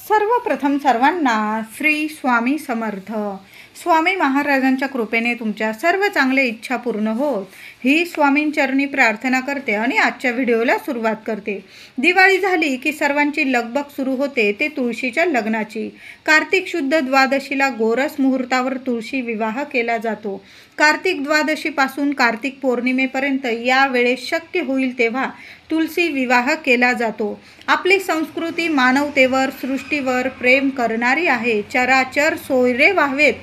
सर्वप्रथम सर्वांना श्री स्वामी समर्थ. स्वामी महाराजांच्या कृपेने तुमच्या सर्व चांगल्या इच्छा पूर्ण होत ही स्वामींचरणी प्रार्थना करते आणि आजच्या व्हिडिओला सुरुवात करते. दिवाळी झाली की सर्वांची लगबग सुरू होते ते तुळशीच्या लग्नाची. कार्तिक शुद्ध द्वादशीला गोरस मुहूर्तावर तुळशी विवाह केला जातो. कार्तिक द्वादशीपासून कार्तिक पौर्णिमेपर्यंत या वेळेस शक्य होईल तेव्हा तुलसी विवाह केला जातो. आपली संस्कृती मानवतेवर सृष्टीवर प्रेम करणारी आहे. चराचर सोयरे व्हावेत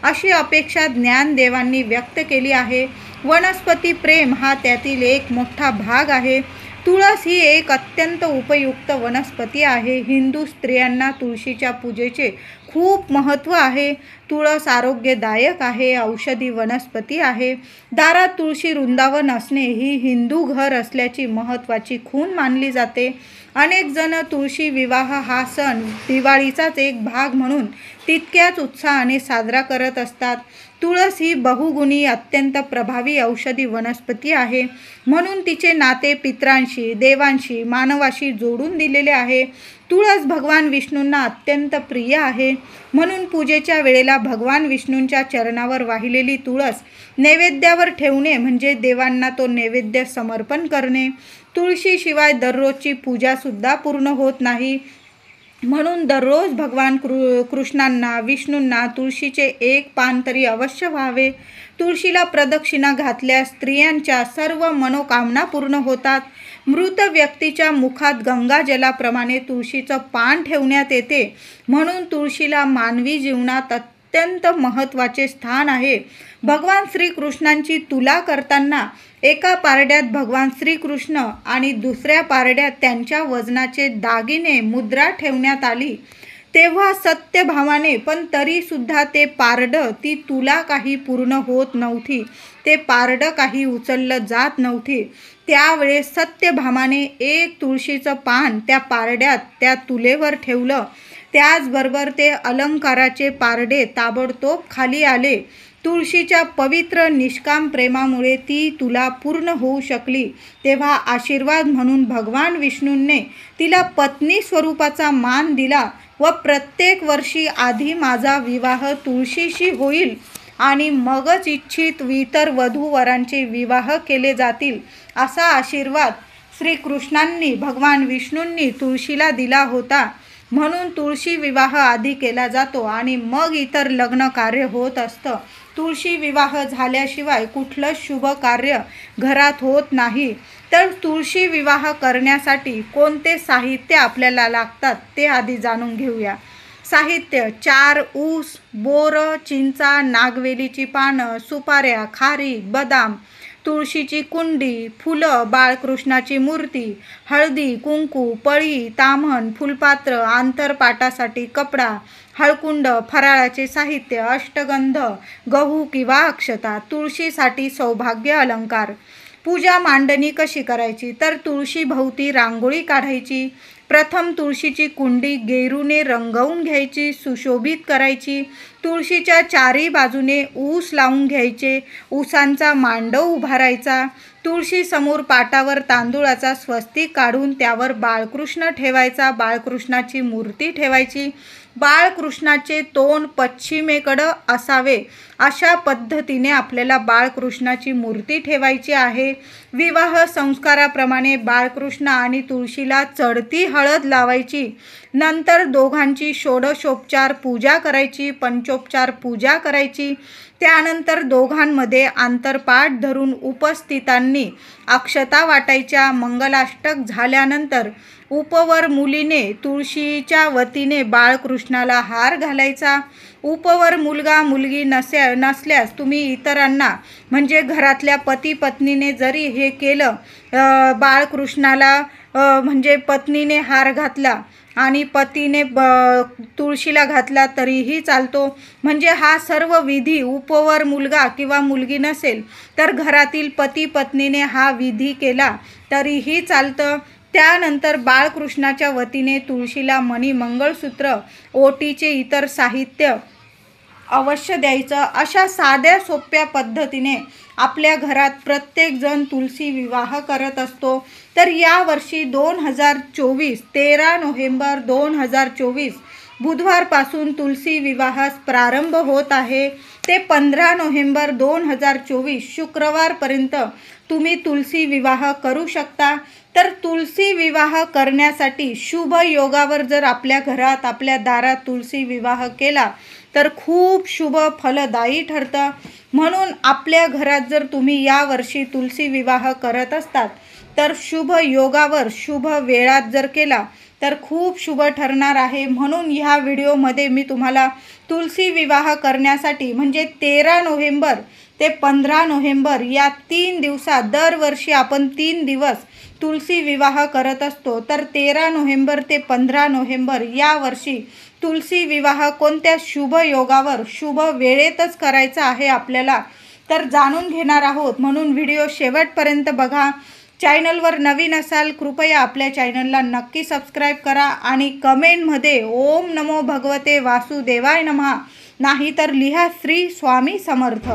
अशी अपेक्षा ज्ञानदेवांनी व्यक्त केली आहे. वनस्पती प्रेम हा त्यातील एक मोठा भाग आहे. तुळस ही एक अत्यंत उपयुक्त वनस्पती आहे. हिंदू स्त्रियांना तुळशीच्या पूजेचे खूप महत्त्व आहे. तुळस आरोग्यदायक आहे, औषधी वनस्पती आहे. दारात तुळशी वृंदावन असणे ही हिंदू घर असल्याची महत्त्वाची खूण मानली जाते. अनेक जण तुळशी विवाह हा सण दिवाळीचाच एक भाग म्हणून तितक्याच उत्साहाने साजरा करत असतात. तुळस ही बहुगुणी अत्यंत प्रभावी औषधी वनस्पती आहे. म्हणून तिचे नाते पितरांशी, देवांशी, मानवाशी जोडून दिलेले आहे. तुळस भगवान विष्णूंना अत्यंत प्रिय आहे. म्हणून पूजेच्या वेळेला भगवान विष्णूंच्या चरणावर वाहिलेली तुळस नैवेद्यावर ठेवणे म्हणजे देवांना तो नैवेद्य समर्पण करणे. तुळशीशिवाय दररोजची पूजासुद्धा पूर्ण होत नाही. म्हणून दररोज भगवान कृष्णांना, विष्णूंना तुळशीचे एक पान तरी अवश्य व्हावे. तुळशीला प्रदक्षिणा घातल्यास स्त्रियांच्या सर्व मनोकामना पूर्ण होतात. मृत व्यक्तीच्या मुखात गंगाजलाप्रमाणे तुळशीचं पान ठेवण्यात येते. म्हणून तुळशीला मानवी जीवनात अत्यंत महत्त्वाचे स्थान आहे. भगवान श्रीकृष्णांची तुला करताना एका पारड्यात भगवान श्रीकृष्ण आणि दुसऱ्या पारड्यात त्यांच्या वजनाचे दागिने मुद्रा ठेवण्यात आली. तेव्हा सत्यभामाने पण तरीसुद्धा ते पारडं, ती तुला काही पूर्ण होत नव्हती. ते पारडं काही उचललं जात नव्हती. त्यावेळेस सत्यभामाने एक तुळशीचं पान त्या पारड्यात, त्या तुलेवर ठेवलं. त्याचबरोबर ते अलंकाराचे पारडे ताबडतोब खाली आले. तुळशीच्या पवित्र निष्काम प्रेमामुळे ती तुला पूर्ण होऊ शकली. तेव्हा आशीर्वाद म्हणून भगवान विष्णूंनी तिला पत्नी स्वरूपाचा मान दिला व प्रत्येक वर्षी आधी माझा विवाह तुळशीशी होईल आणि मगच इच्छित इतर वधूवरांचे विवाह केले जातील असा आशीर्वाद श्रीकृष्णांनी, भगवान विष्णूंनी तुळशीला दिला होता. म्हणून तुळशी विवाह आधी केला जातो आणि मग इतर लग्न कार्य होत असतं. तुळशी विवाह झाल्याशिवाय कुठलं शुभ कार्य घरात होत नाही. तर तुळशी विवाह करण्यासाठी कोणते साहित्य आपल्याला लागतात ते आधी जाणून घेऊया. साहित्य: 4 ऊस, बोरं, चिंचा, नागवेलीची पानं, सुपाऱ्या, खारीक, बदाम, तुळशीची कुंडी, फुलं, बाळकृष्णाची मूर्ती, हळदी, कुंकू, पळी, ताम्हण, फुलपात्र, आंतरपाटासाठी कपडा, हळकुंड, फराळाचे साहित्य, अष्टगंध, गहू किंवा अक्षता. तुळशीसाठी सौभाग्य अलंकार. पूजा मांडणी कशी करायची तर तुळशीभोवती रांगोळी काढायची. प्रथम तुळशीची कुंडी गेरूने रंगवून घ्यायची, सुशोभित करायची. तुळशीच्या चारी बाजूने ऊस लावून घ्यायचे. ऊसांचा मांडव उभारायचा. तुळशीसमोर पाटावर तांदूळाचा स्वस्तिक काढून त्यावर बाळकृष्ण ठेवायचा. बाळकृष्णाची मूर्ती ठेवायची. बाळकृष्णाचे तोंड पश्चिमेकडं असावे अशा पद्धतीने आपल्याला बाळकृष्णाची मूर्ती ठेवायची आहे. विवाह संस्काराप्रमाणे बाळकृष्ण आणि तुळशीला चढती हळद लावायची. नंतर दोघांची षोडशोपचार पूजा करायची, पंचोपचार पूजा करायची. त्यानंतर दोघांमध्ये आंतरपाठ धरून उपस्थितांनी अक्षता वाटायच्या. मंगलाष्टक झाल्यानंतर उपवर मुलीने तुळशीच्या वतीने बाळकृष्णाला हार घालायचा. उपवर मुलगा मुलगी नसल्यास तुम्ही इतरांना म्हणजे घरातल्या पती पत्नीने जरी हे केलं, बाळकृष्णाला म्हणजे पत्नीने हार घातला आणि पतीने तुळशीला घातला तरीही चालतो. म्हणजे हा सर्व विधी उपवर मुलगा किंवा मुलगी नसेल तर घरातील पती पत्नीने हा विधी केला तरीही चालतं. त्यानंतर बाळकृष्णाच्या वतीने तुळशीला मणी, मंगळसूत्र, ओटीचे इतर साहित्य अवश्य द्यायचं। अशा साध्या सोप्या पद्धतीने आपल्या घरात प्रत्येकजण तुलसी विवाह करत असतो। तर यावर्षी 2024 13 नोव्हेंबर 2024 बुधवारपासून तुलसी विवाहास प्रारंभ होत आहे। ते 15 नोव्हेंबर 2024 शुक्रवारपर्यंत तुम्ही तुलसी विवाह करू शकता। तर तुलसी विवाह करण्यासाठी शुभ योगावर जर आपल्या घरात आपल्या दारात तुलसी विवाह केला तर खूप शुभ फलदायी ठरतं। म्हणून आपल्या घरात जर तुम्ही यावर्षी तुलसी विवाह करत असतात तर शुभ योगावर शुभ वेळात जर केला तर खूप शुभ ठरणार आहे। म्हणून ह्या व्हिडिओमध्ये मी तुम्हाला तुलसी विवाह करण्यासाठी म्हणजे 13 नोव्हेंबर ते 15 नोव्हेंबर या 3 दिवसात दरवर्षी आपण 3 दिवस तुलसी विवाह करत असतो। तर 13 नोव्हेंबर ते 15 नोव्हेंबर यावर्षी तुलसी विवाह कोणत्या शुभ योगावर शुभ वेळेतच करायचा आहे आपल्याला तर जाणून घेणार आहोत। म्हणून व्हिडिओ शेवटपर्यंत बघा। चॅनलवर नवीन असाल कृपया आपल्या चॅनलला नक्की सबस्क्राईब करा आणि कमेंटमध्ये ओम नमो भगवते वासुदेवाय नमः नाहीतर लिहा श्री स्वामी समर्थ।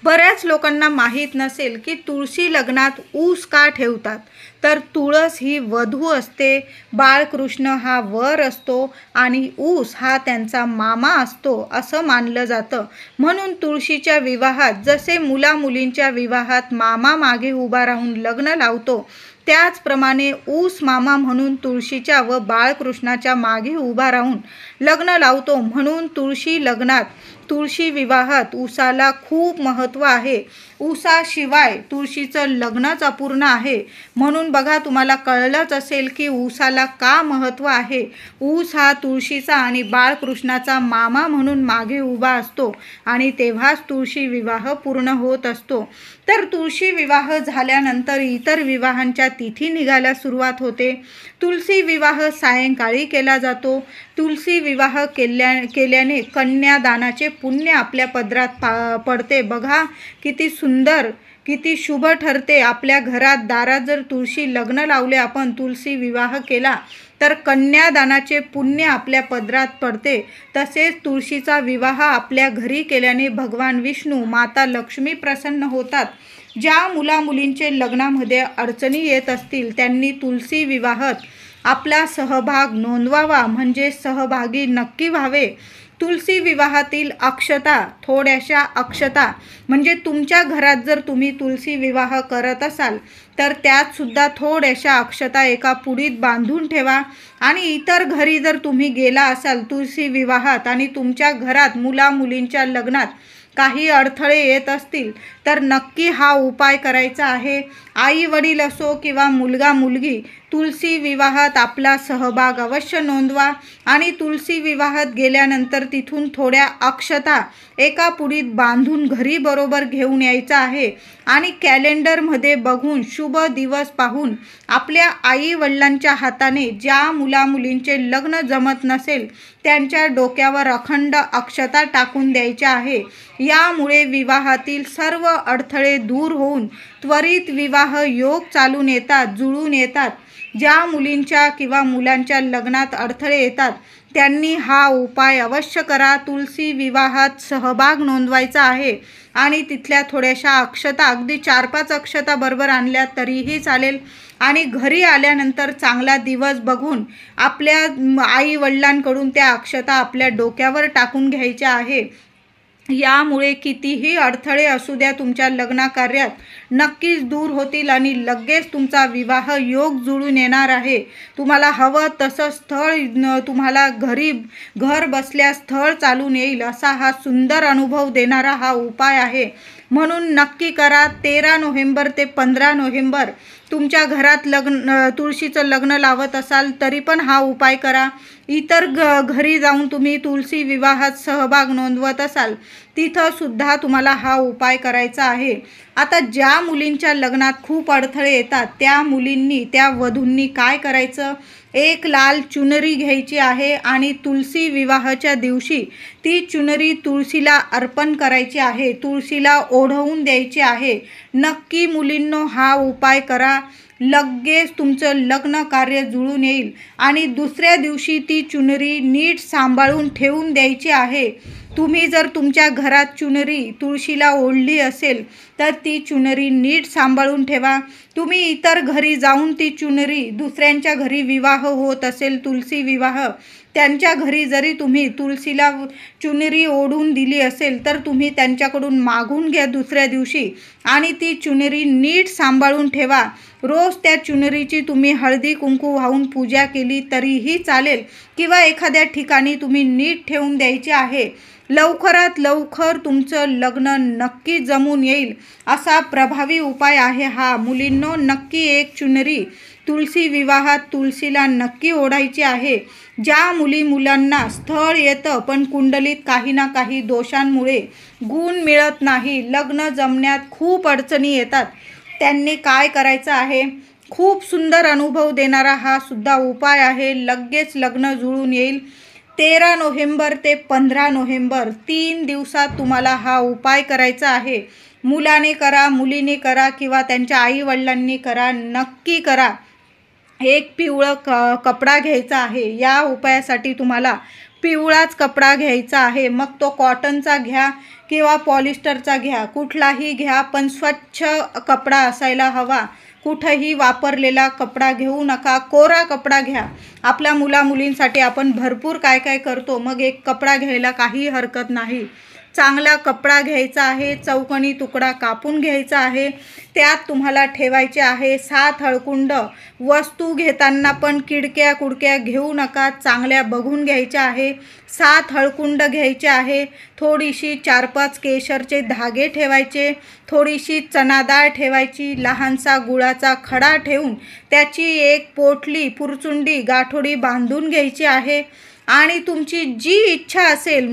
बऱ्याच लोकांना माहीत नसेल की तुळशी लग्नात ऊस का ठेवतात। तर तुळस ही वधू असते, बाळकृष्ण हा वर असतो आणि ऊस हा त्यांचा मामा असतो असं मानलं जातं। म्हणून तुळशीच्या विवाहात जसे मुला मुलींच्या विवाहात मामा मागे उभा राहून लग्न लावतो त्याचप्रमाणे ऊस मामा म्हणून तुळशीच्या व बाळकृष्णाच्या मागे उभा राहून लग्न लावतो। म्हणून तुळशी लग्नात तुळशी विवाहात ऊसाला खूप महत्त्व आहे। ऊसाशिवाय तुळशीचं लग्नच अपूर्ण आहे। म्हणून बघा तुम्हाला कळलंच असेल की ऊसाला का महत्त्व आहे। ऊस हा तुळशीचा आणि बाळकृष्णाचा मामा म्हणून मागे उभा असतो आणि तेव्हाच तुळशी विवाह पूर्ण होत असतो। तर तुळशी विवाह झाल्यानंतर इतर विवाहांच्या तिथी निघायला सुरुवात होते। तुलसी विवाह सायंकाळी केला जातो। तुलसी विवाह केल्याने कन्यादानाचे पुण्य आपल्या पदरात पडते। बघा किती सुंदर किती शुभ ठरते। आपल्या घरात दारात जर तुळशी लग्न लावले आपण तुलसी विवाह केला तर कन्यादानाचे पुण्य आपल्या पदरात पडते। तसेच तुळशीचा विवाह आपल्या घरी केल्याने भगवान विष्णू माता लक्ष्मी प्रसन्न होतात। ज्या मुला मुलींचे लग्नामध्ये अडचणी येत असतील त्यांनी तुलसी विवाहात आपला सहभाग नोंदवावा म्हणजे सहभागी नक्की व्हावे। तुलसी विवाहातील अक्षता थोड्याशा अक्षता म्हणजे तुमच्या घरात जर तुम्ही तुलसी विवाह करत असाल तर त्यात सुद्धा थोड्याशा अक्षता एका पुडीत बांधून ठेवा। आणि इतर घरी जर तुम्ही गेला असाल तुलसी विवाहात आणि तुमच्या घरात मुला मुलींच्या लग्नात काही अडथळे येत असतील तर नक्की हा उपाय करायचा आहे। आई वडील असो किंवा मुलगा मुलगी तुलसी विवाहात आपला सहभाग अवश्य नोंदवा आणि तुलसी विवाहात गेल्यानंतर तिथून थोड्या अक्षता एका पुडीत बांधून घरी बरोबर घेऊन यायचा आहे आणि कॅलेंडरमध्ये बघून शुभ दिवस पाहून आपल्या आई वडिलांच्या हाताने ज्या मुला मुलींचे लग्न जमत नसेल त्यांच्या डोक्यावर अखंड अक्षता टाकून द्यायच्या आहे। यामुळे विवाहातील सर्व अडथळे दूर होऊन त्वरित विवाह योग चालून येतात जुळून येतात। ज्या मुलींच्या किंवा मुलांच्या लग्नात अडथळे येतात त्यांनी हा उपाय अवश्य करा। तुलसी विवाहात सहभाग नोंदवायचा आहे आणि तिथल्या थोड्याशा अक्षता अगदी 4-5 अक्षता बरोबर आणल्या तरीही चालेल आणि घरी आल्यानंतर चांगला दिवस बघून आपल्या आई वडिलांकडून त्या अक्षता आपल्या डोक्यावर टाकून घ्यायच्या आहे। यामुळे कितीही अडथळे असू द्या तुमच्या लग्नकार्यात नक्कीच दूर होतील आणि लगेच तुमचा विवाह योग जुळून येणार आहे। तुम्हाला हवं तसं स्थळ तुम्हाला घर बसल्या स्थळ चालून येईल असा हा सुंदर अनुभव देणारा हा उपाय आहे। म्हणून नक्की करा। 13 नोव्हेंबर ते 15 नोव्हेंबर तुमच्या घरात तुळशीचं लग्न लावत असाल तरी पण हा उपाय करा। इतर घरी जाऊन तुम्ही तुलसी विवाहात सहभाग नोंदवत असाल तिथं सुद्धा तुम्हाला हा उपाय करायचा आहे। आता ज्या मुलींच्या लग्नात खूप अडथळे येतात त्या मुलींनी त्या वधूंनी काय करायचं, एक लाल चुनरी घ्यायची आहे आणि तुलसी विवाहाच्या दिवशी ती चुनरी तुळशीला अर्पण करायची आहे, तुळशीला ओढवून द्यायची आहे। नक्की मुलींनो हा उपाय करा, लगेच तुमचं लग्न कार्य जुळून येईल आणि दुसऱ्या दिवशी ती चुनरी नीट सांभाळून ठेवून द्यायची आहे। तुम्ही जर तुमच्या घरात चुनरी तुळशीला ओढली असेल तर ती चुनरी नीट सांभाळून ठेवा. तुम्ही इतर घरी जाऊन ती चुनरी, दुसऱ्यांच्या घरी विवाह होत असेल तुलसी विवाह, त्यांच्या घरी जरी तुम्ही तुळशीला चुनरी ओढून दिली असेल तर तुम्ही त्यांच्याकडून मागून घ्या दुसऱ्या दिवशी आणि ती चुनरी नीट सांभाळून ठेवा. रोज त्या चुनरीची तुम्ही हळदी कुंकू वाहून पूजा केली तरीही चालेल किंवा एखाद्या ठिकाणी तुम्ही नीट ठेवून द्यायची आहे. लवकरात लवकर तुमचं लग्न नक्की जमून येईल असा प्रभावी उपाय आहे हा. मुलींनो, नक्की एक चुनरी तुळशी विवाहात तुळशीला नक्की ओढायची आहे. ज्या मुलांना स्थळ येतं पण कुंडलीत काही ना काही दोषांमुळे गुण मिळत नाही, लग्न जमण्यात खूप अडचणी येतात, त्यांनी काय करायचं आहे? खूप सुंदर अनुभव देणारा हा सुद्धा उपाय आहे. लगेच लग्न जुळून येईल. 13 नोव्हेंबर ते 15 नोव्हेंबर 3 दिवसात तुम्हाला हा उपाय करायचा आहे. मुलाने करा, मुलीने करा किंवा त्यांच्या आईवडिलांनी करा, नक्की करा. एक पिवळं कपडा घ्यायचा आहे. या उपायासाठी तुम्हाला पिवळाच कपडा घ्यायचा आहे. मग तो कॉटनचा घ्या किंवा पॉलिस्टरचा घ्या, कुठलाही घ्या, पण स्वच्छ कपडा असायला हवा. कुठंही वापरलेला कपडा घेऊ नका, कोरा कपडा घ्या. आपल्या मुलींसाठी आपण भरपूर काय काय करतो, मग एक कपडा घ्यायला काही हरकत नाही. चांगला कपडा घ्यायचा आहे, चौकोनी तुकडा कापून घ्यायचा आहे, त्यात तुम्हाला ठेवायचे आहे 7 हळकुंड. वस्तू घेताना पण किडक्या कुडक्या घेऊ नका, चांगल्या बघून घ्यायच्या आहे. 7 हळकुंड घ्यायचे आहे. थोडीशी 4-5 केशरचे धागे ठेवायचे, थोडीशी चणा डाळ ठेवायची, लहानसा गुळाचा खडा ठेवून त्याची एक पोटली पुरचुंडी गाठोडी बांधून घ्यायची आहे. आणि तुमची जी इच्छा असेल,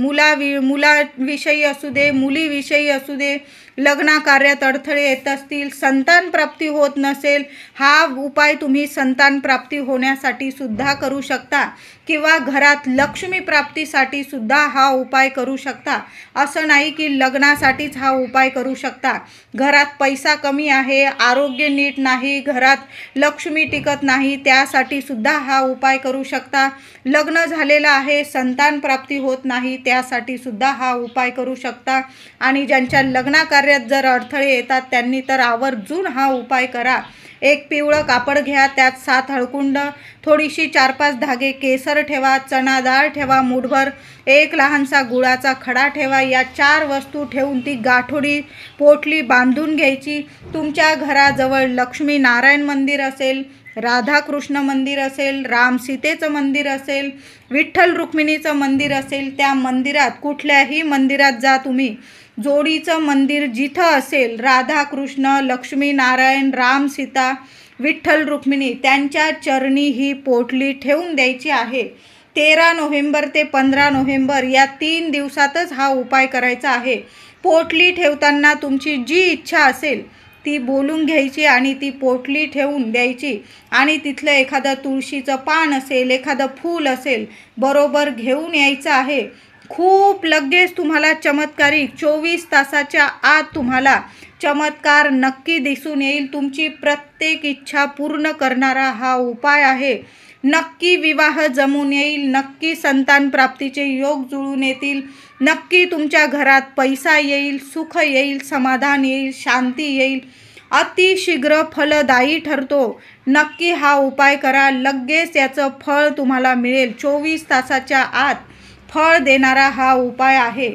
मुलाविषयी असू दे, मुलीविषयी असू दे, लग्नाकार्यात अडथळे येत असतील, संतान प्राप्ती होत नसेल, हा उपाय तुम्ही संतान प्राप्ती होण्यासाठी सुद्धा करू शकता किंवा घरात लक्ष्मी प्राप्तीसाठी सुद्धा हा उपाय करू शकता. असं नाही की लग्नासाठीच हा उपाय करू शकता. घरात पैसा कमी आहे, आरोग्य नीट नाही, घरात लक्ष्मी टिकत नाही, त्यासाठी सुद्धा हा उपाय करू शकता. लग्न झालेलं आहे, संतान प्राप्ती होत नाही, त्यासाठी सुद्धा हा उपाय करू शकता. आणि ज्यांच्या लग्नाकार्यात जर अडथळे येतात त्यांनी तर आवर्जून हा उपाय करा. एक पिवळं कापड घ्या, त्यात 7 हळकुंड, थोडीशी 4-5 धागे केसर ठेवा, चणा डाळ ठेवा मुठभर, एक लहानसा गुळाचा खडा ठेवा. या 4 वस्तू ठेवून ती गाठोडी पोटली बांधून घ्यायची. तुमच्या घराजवळ लक्ष्मी नारायण मंदिर असेल, राधाकृष्ण मंदिर असेल, राम सीतेचं मंदिर असेल, विठ्ठल रुक्मिणीचं मंदिर असेल, त्या मंदिरात, कुठल्याही मंदिरात जा तुम्ही. जोडीचं मंदिर जिथं असेल, राधाकृष्ण, लक्ष्मी नारायण, राम सीता, विठ्ठल रुक्मिणी, त्यांच्या चरणी ही पोटली ठेवून द्यायची आहे. 13 नोव्हेंबर ते 15 नोव्हेंबर या 3 दिवसातच हा उपाय करायचा आहे. पोटली ठेवताना तुमची जी इच्छा असेल ती बोलून घ्यायची आणि ती पोटली ठेवून द्यायची. आणि तिथलं एखादं तुळशीचं पान असेल, एखादं फूल असेल, बरोबर घेऊन यायचं आहे. खूप लगेच तुम्हाला चमत्कारिक 24 तासाच्या आत तुम्हाला चमत्कार नक्की दिसून येईल. तुमची प्रत्येक इच्छा पूर्ण करणारा हा उपाय आहे. नक्की विवाह जमून येईल, नक्की संतान प्राप्तीचे योग जुळून येतील, नक्की तुमच्या घरात पैसा येईल, सुख येईल, समाधान येईल, शांती येईल. अतिशीघ्र फलदायी ठरतो. नक्की हा उपाय करा, लगेच याचं फळ तुम्हाला मिळेल. 24 तासाच्या आत फळ देणारा हा उपाय आहे.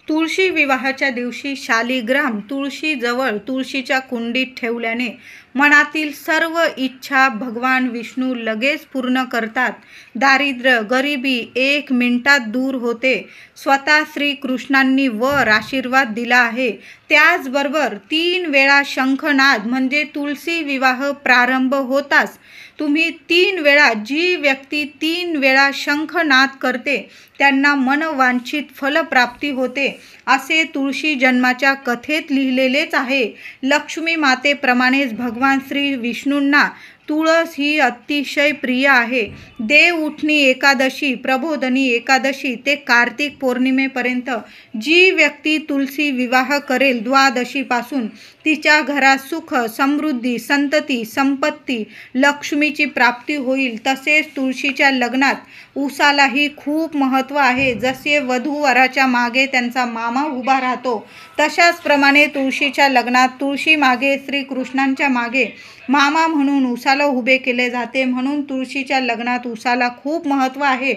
तुळशी विवाहाच्या दिवशी शालिग्राम तुळशीजवळ तुळशीच्या कुंडीत ठेवल्याने मनातील सर्व इच्छा भगवान विष्णू लगेच पूर्ण करतात. दारिद्र्य, गरिबी 1 मिनिटात दूर होते. स्वतः श्रीकृष्णांनी वर आशीर्वाद दिला आहे. त्याचबरोबर 3 वेळा शंखनाद म्हणजे तुळशी विवाह प्रारंभ होताच तुम्ही 3 वेळा, जी व्यक्ती 3 वेळा शंखनाद करते त्यांना मनवांछित फलप्राप्ती होते, असे तुळशी जन्माच्या कथेत लिहिलेलेच आहे. लक्ष्मी मातेप्रमाणेच भगवान श्री विष्णूंना तुळस ही अतिशय प्रिय आहे. देव उठणी एकादशी, प्रबोधनी एकादशी ते कार्तिक पौर्णिमेपर्यंत जी व्यक्ती तुळशी विवाह करेल, द्वादशीपासून तिच्या घरात सुख, समृद्धी, संतती, संपत्ती, लक्ष्मीची प्राप्ती होईल. तसेच तुळशीच्या लग्नात उसालाही खूप महत्त्व आहे. जसे वधूवराच्या मागे त्यांचा मामा उभा राहतो, तशाच प्रमाणे तुळशीच्या लग्नात तुळशी मागे श्रीकृष्णांच्या मागे मामा म्हणून उसाला उभे केले जाते. म्हणून तुळशीच्या लग्नात उसाला खूप महत्त्व आहे.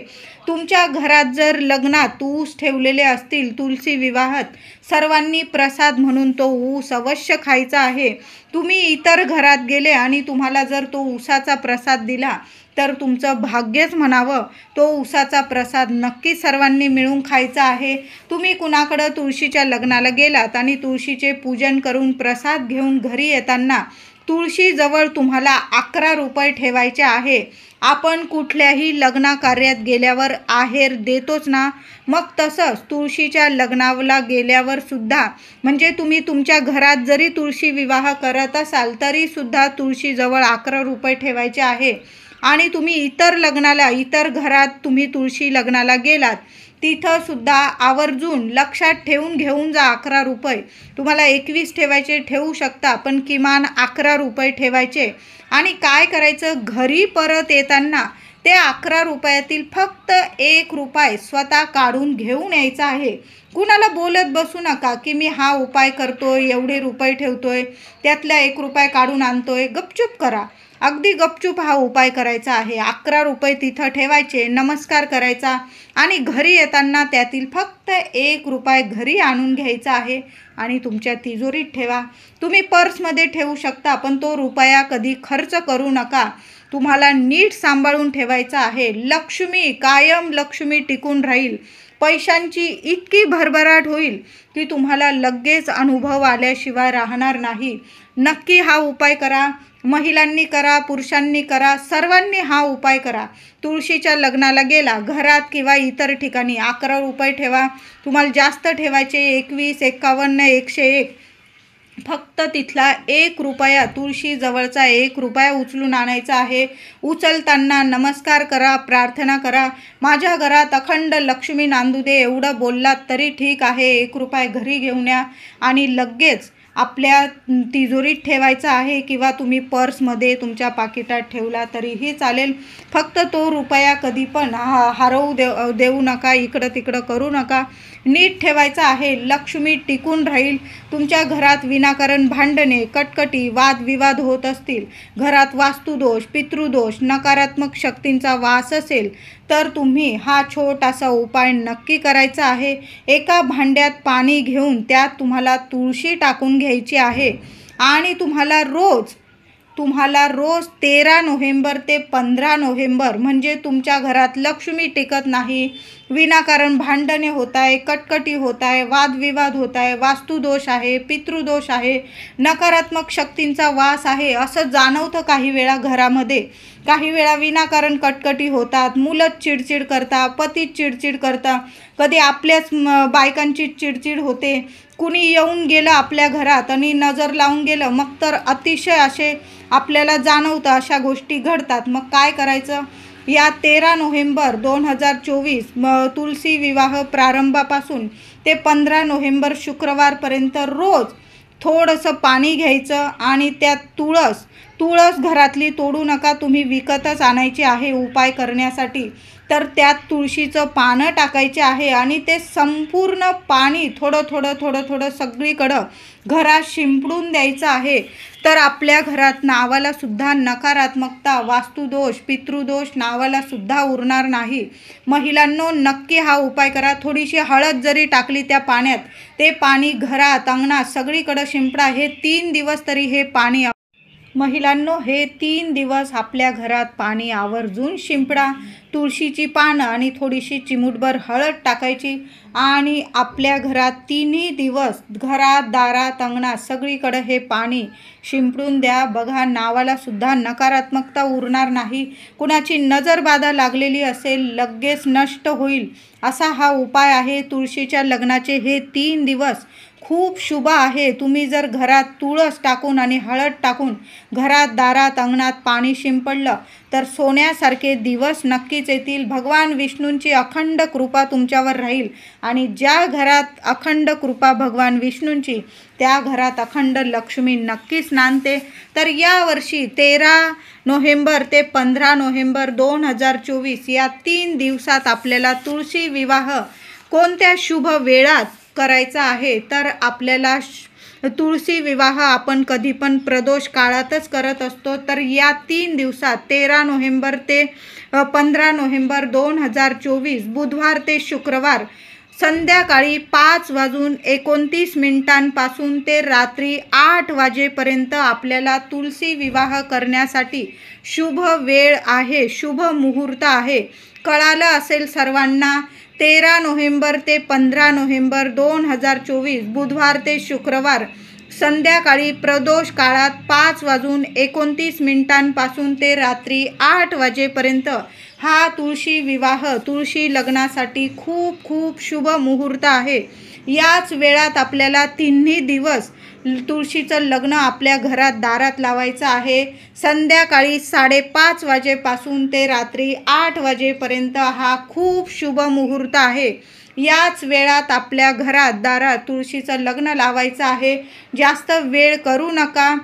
तुमच्या घरात जर लग्नात ऊस ठेवलेले असतील, तुलसी विवाहात सर्वांनी प्रसाद म्हणून तो ऊस अवश्य खायचा आहे. तुम्ही इतर घरात गेले आणि तुम्हाला जर तो ऊसाचा प्रसाद दिला तर तुमचं भाग्यच म्हणावं. तो ऊसाचा प्रसाद नक्की सर्वांनी मिळून खायचा आहे. तुम्ही कुणाकडं तुळशीच्या लग्नाला गेलात आणि तुळशीचे पूजन करून प्रसाद घेऊन घरी येताना तुळशीजवळ तुम्हाला 11 रुपये ठेवायचे आहे. आपण कुठल्याही लग्नकार्यात गेल्यावर आहेर देतोच ना, मग तसंच तुळशीच्या लग्नाला गेल्यावर सुद्धा, म्हणजे तुम्ही तुमच्या घरात जरी तुळशी विवाह करत असाल तरी सुद्धा तुळशीजवळ 11 रुपये ठेवायचे आहे. आणि तुम्ही इतर घरात तुम्ही तुळशी लग्नाला गेलात तिथं सुद्धा आवर्जून लक्षात ठेवून घेऊन जा 11 रुपये. तुम्हाला 21 ठेवायचे ठेवू शकता, पण किमान 11 रुपये ठेवायचे. आणि काय करायचं, घरी परत येताना ते 11 रुपयातील फक्त 1 रुपये स्वतः काढून घेऊन यायचा आहे. कुणाला बोलत बसू नका की मी हा उपाय करतोय, एवढे रुपये ठेवतोय, त्यातला 1 रुपया काढून आणतोय. गपचूप करा, अगदी गपचूप हा उपाय करायचा आहे. 11 रुपये तिथं ठेवायचे, नमस्कार करायचा आणि घरी येताना त्यातील फक्त 1 रुपया घरी आणून घ्यायचा आहे आणि तुमच्या तिजोरीत ठेवा. तुम्ही पर्समध्ये ठेवू शकता, पण तो रुपया कधी खर्च करू नका. तुम्हाला नीट सांभाळून ठेवायचा आहे. लक्ष्मी, कायम लक्ष्मी टिकून राहील. पैशांची इतकी भरभराट होईल की तुम्हाला लगेच अनुभव आल्याशिवाय राहणार नाही. नक्की हा उपाय करा. महिलांनी करा, पुरुषांनी करा, सर्वांनी हा उपाय करा. तुळशीच्या लग्नाला गेला घरात किंवा इतर ठिकाणी 11 रुपये ठेवा. तुम्हाला जास्त ठेवायचे 21, 51, 101. फक्त तिथला 1 रुपया, तुळशीजवळचा 1 रुपया उचलून आणायचा आहे. उचलताना नमस्कार करा, प्रार्थना करा. माझ्या घरात अखंड लक्ष्मी नांदू दे एवढं बोललात तरी ठीक आहे. 1 रुपया घरी घेऊन या आणि लगेच आपल्या तिजोरीत ठेवायचा आहे किंवा तुम्ही पर्समध्ये तुमच्या पाकिटात ठेवला तरीही चालेल. फक्त तो रुपया कधी पण हरवू देऊ नका, इकडं तिकडं करू नका. नीट ठेवायचा आहे. लक्ष्मी टिकून राहील. तुमच्या घरात विनाकारण भांडणे, कटकटी, वादविवाद होत असतील, घरात वास्तुदोष, पितृदोष, नकारात्मक शक्तींचा वास असेल तर तुम्ही हा छोटासा उपाय नक्की करायचा आहे. एका भांड्यात पाणी घेऊन त्यात तुम्हाला तुळशी टाकून घ्यायची आहे आणि तुम्हाला रोज 13 नोव्हेंबर ते 15 नोव्हेंबर, म्हणजे तुमच्या घरात लक्ष्मी टिकत नाही, विनाकारण भांडणे होत आहे, कटकटी होत आहे, वादविवाद होत आहे, वास्तुदोष आहे, पितृदोष आहे, नकारात्मक शक्तींचा वास आहे असं जाणवतं काही वेळा घरामध्ये. काही वेळा विनाकारण कटकटी होतात, मुलंच चिडचिड करतात, पतीच चिडचिड करतात, कधी आपल्याच बायकांची चिडचिड होते. कुणी येऊन गेलं आपल्या घरात आणि नजर लावून गेलं, मग तर अतिशय असे आपल्याला जाणवतं, अशा गोष्टी घडतात. मग काय करायचं, या 13 नोव्हेंबर 2024 तुलसी विवाह प्रारंभापासून ते 15 नोव्हेंबर शुक्रवारपर्यंत रोज थोडंसं पाणी घ्यायचं आणि त्यात तुळस घरातली तोडू नका, तुम्ही विकतच आणायची आहे उपाय करण्यासाठी. तर त्यात तुळशीचं पानं टाकायचे आहे आणि ते संपूर्ण पाणी थोडं सगळीकडं घरात शिंपडून द्यायचं आहे. तर आपल्या घरात नावाला सुद्धा नकारात्मकता, वास्तुदोष, पितृदोष नावाला सुद्धा उरणार नाही. महिलांनो, नक्की हा उपाय करा. थोडीशी हळद जरी टाकली त्या पाण्यात, ते पाणी घरात, अंगणात सगळीकडं शिंपडा. हे 3 दिवस तरी हे पाणी, महिलांनो, हे 3 दिवस आपल्या घरात पाणी आवर्जून शिंपडा. तुळशीची पानं आणि थोडीशी चिमूटभर हळद टाकायची आणि आपल्या घरात 3 दिवस घरात, दारात, अंगणात सगळीकडे हे पाणी शिंपडून द्या. बघा, नावाला सुद्धा नकारात्मकता उरणार नाही. कुणाची नजरबाधा लागलेली असेल लगेच नष्ट होईल असा हा उपाय आहे. तुळशीच्या लग्नाचे हे 3 दिवस खूप शुभ आहे। तुम्ही जर घरात तुळस टाकून आणि हळद टाकून घरात दारात अंगणात पाणी शिंपडलं तर सोन्यासारखे दिवस नक्कीच येतील। भगवान विष्णूंची अखंड कृपा तुमच्यावर राहील आणि ज्या घरात अखंड कृपा भगवान विष्णूंची त्या घरात अखंड लक्ष्मी नक्कीच नांदते। तर यावर्षी 13 नोव्हेंबर ते 15 नोव्हेंबर 2024 या 3 दिवसात आपल्याला तुळशी विवाह कोणत्या शुभ वेळात करायचा आहे, तर आपल्याला तुळशी विवाह आपण कधी पण प्रदोष काळातच करत असतो। तर या 3 दिवसात 13 नोव्हेंबर ते 15 नोव्हेंबर 2024 बुधवार ते शुक्रवार संध्याकाळी 5:29 ते रात्री 8 वाजेपर्यंत आपल्याला तुळशी विवाह करण्यासाठी शुभ वेळ आहे, शुभ मुहूर्त आहे। कळालं असेल सर्वांना। 13 नोव्हेंबर ते 15 नोव्हेंबर 2024 बुधवार ते शुक्रवार संध्याकाळी प्रदोष काळात 5:29 ते रात्री 8 वाजेपर्यंत हा तुळशी विवाह तुळशी लग्नासाठी खूप खूप शुभ मुहूर्त आहे। याच वेळात आपल्याला तिन्ही दिवस तुळशीचं लग्न आपल्या घरात दारात लावायचं आहे। संध्याकाळी 5:30 वाजेपासून ते रात्री 8 वाजेपर्यंत हा खूप शुभ मुहूर्त आहे। याच वेळात आपल्या घरात दारात तुळशीचं लग्न लावायचं आहे। जास्त वेळ करू नका।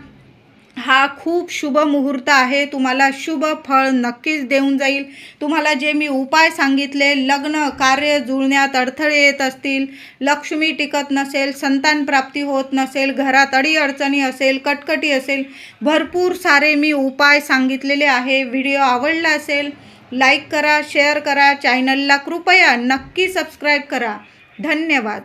हा खूप शुभ मुहूर्त आहे। तुम्हाला शुभ फळ नक्कीच देऊन जाईल। तुम्हाला जे मी उपाय सांगितले, लग्न कार्य जुळण्यात अडथळे येत असतील, लक्ष्मी टिकत नसेल, संतान प्राप्ती होत नसेल, घरात अडीअडचणी असेल, कटकटी असेल, भरपूर सारे मी उपाय सांगितलेले आहे। व्हिडिओ आवडला असेल लाईक करा, शेअर करा, चॅनलला कृपया नक्की सबस्क्राईब करा। धन्यवाद।